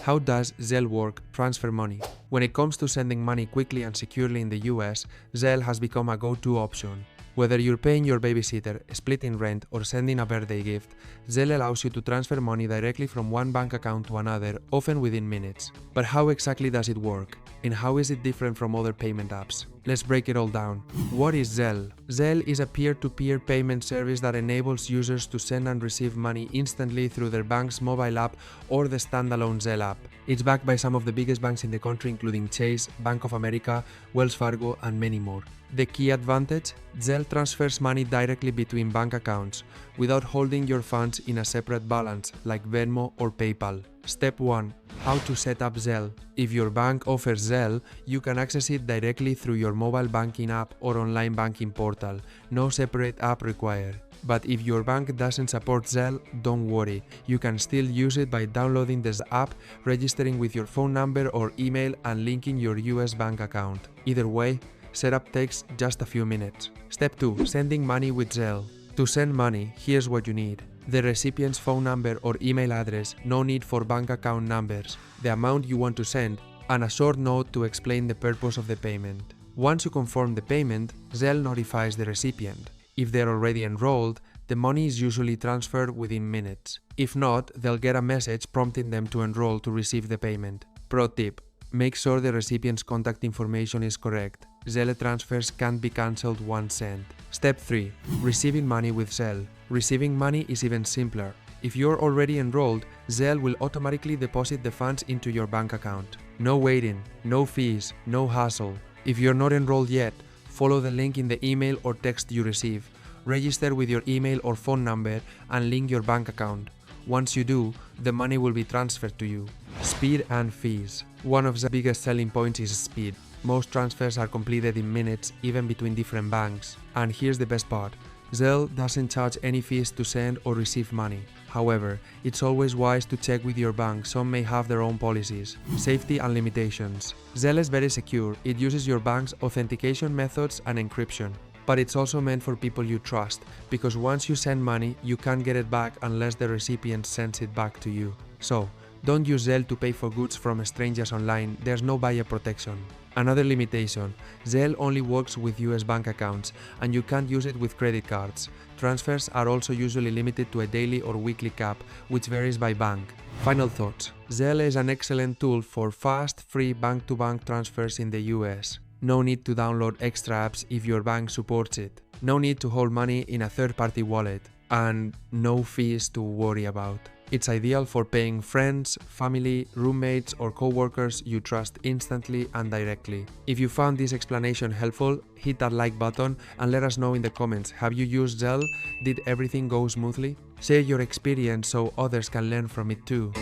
How does Zelle work? Transfer money. When it comes to sending money quickly and securely in the US, Zelle has become a go-to option. Whether you're paying your babysitter, splitting rent, or sending a birthday gift, Zelle allows you to transfer money directly from one bank account to another, often within minutes. But how exactly does it work? And how is it different from other payment apps? Let's break it all down. What is Zelle? Zelle is a peer-to-peer payment service that enables users to send and receive money instantly through their bank's mobile app or the standalone Zelle app. It's backed by some of the biggest banks in the country, including Chase, Bank of America, Wells Fargo, and many more. The key advantage? Zelle transfers money directly between bank accounts without holding your funds in a separate balance like Venmo or PayPal. Step 1. How to set up Zelle. If your bank offers Zelle, you can access it directly through your mobile banking app or online banking portal. No separate app required. But if your bank doesn't support Zelle, don't worry. You can still use it by downloading this app, registering with your phone number or email, and linking your US bank account. Either way, setup takes just a few minutes. Step 2. Sending money with Zelle. To send money, here's what you need. The recipient's phone number or email address, no need for bank account numbers, the amount you want to send, and a short note to explain the purpose of the payment. Once you confirm the payment, Zelle notifies the recipient. If they're already enrolled, the money is usually transferred within minutes. If not, they'll get a message prompting them to enroll to receive the payment. Pro tip: make sure the recipient's contact information is correct. Zelle transfers can't be cancelled once sent. Step 3. Receiving money with Zelle. Receiving money is even simpler. If you're already enrolled, Zelle will automatically deposit the funds into your bank account. No waiting, no fees, no hassle. If you're not enrolled yet, follow the link in the email or text you receive. Register with your email or phone number and link your bank account. Once you do, the money will be transferred to you. Speed and fees. One of the biggest selling points is speed. Most transfers are completed in minutes, even between different banks. And here's the best part. Zelle doesn't charge any fees to send or receive money. However, it's always wise to check with your bank. Some may have their own policies. Safety and limitations. Zelle is very secure. It uses your bank's authentication methods and encryption. But it's also meant for people you trust, because once you send money, you can't get it back unless the recipient sends it back to you. So, don't use Zelle to pay for goods from strangers online. There's no buyer protection. Another limitation: Zelle only works with US bank accounts, and you can't use it with credit cards. Transfers are also usually limited to a daily or weekly cap, which varies by bank. Final thoughts: Zelle is an excellent tool for fast, free bank-to-bank transfers in the US. No need to download extra apps if your bank supports it. No need to hold money in a third-party wallet. And no fees to worry about. It's ideal for paying friends, family, roommates, or co-workers you trust instantly and directly. If you found this explanation helpful, hit that like button and let us know in the comments. Have you used Zelle? Did everything go smoothly? Share your experience so others can learn from it too.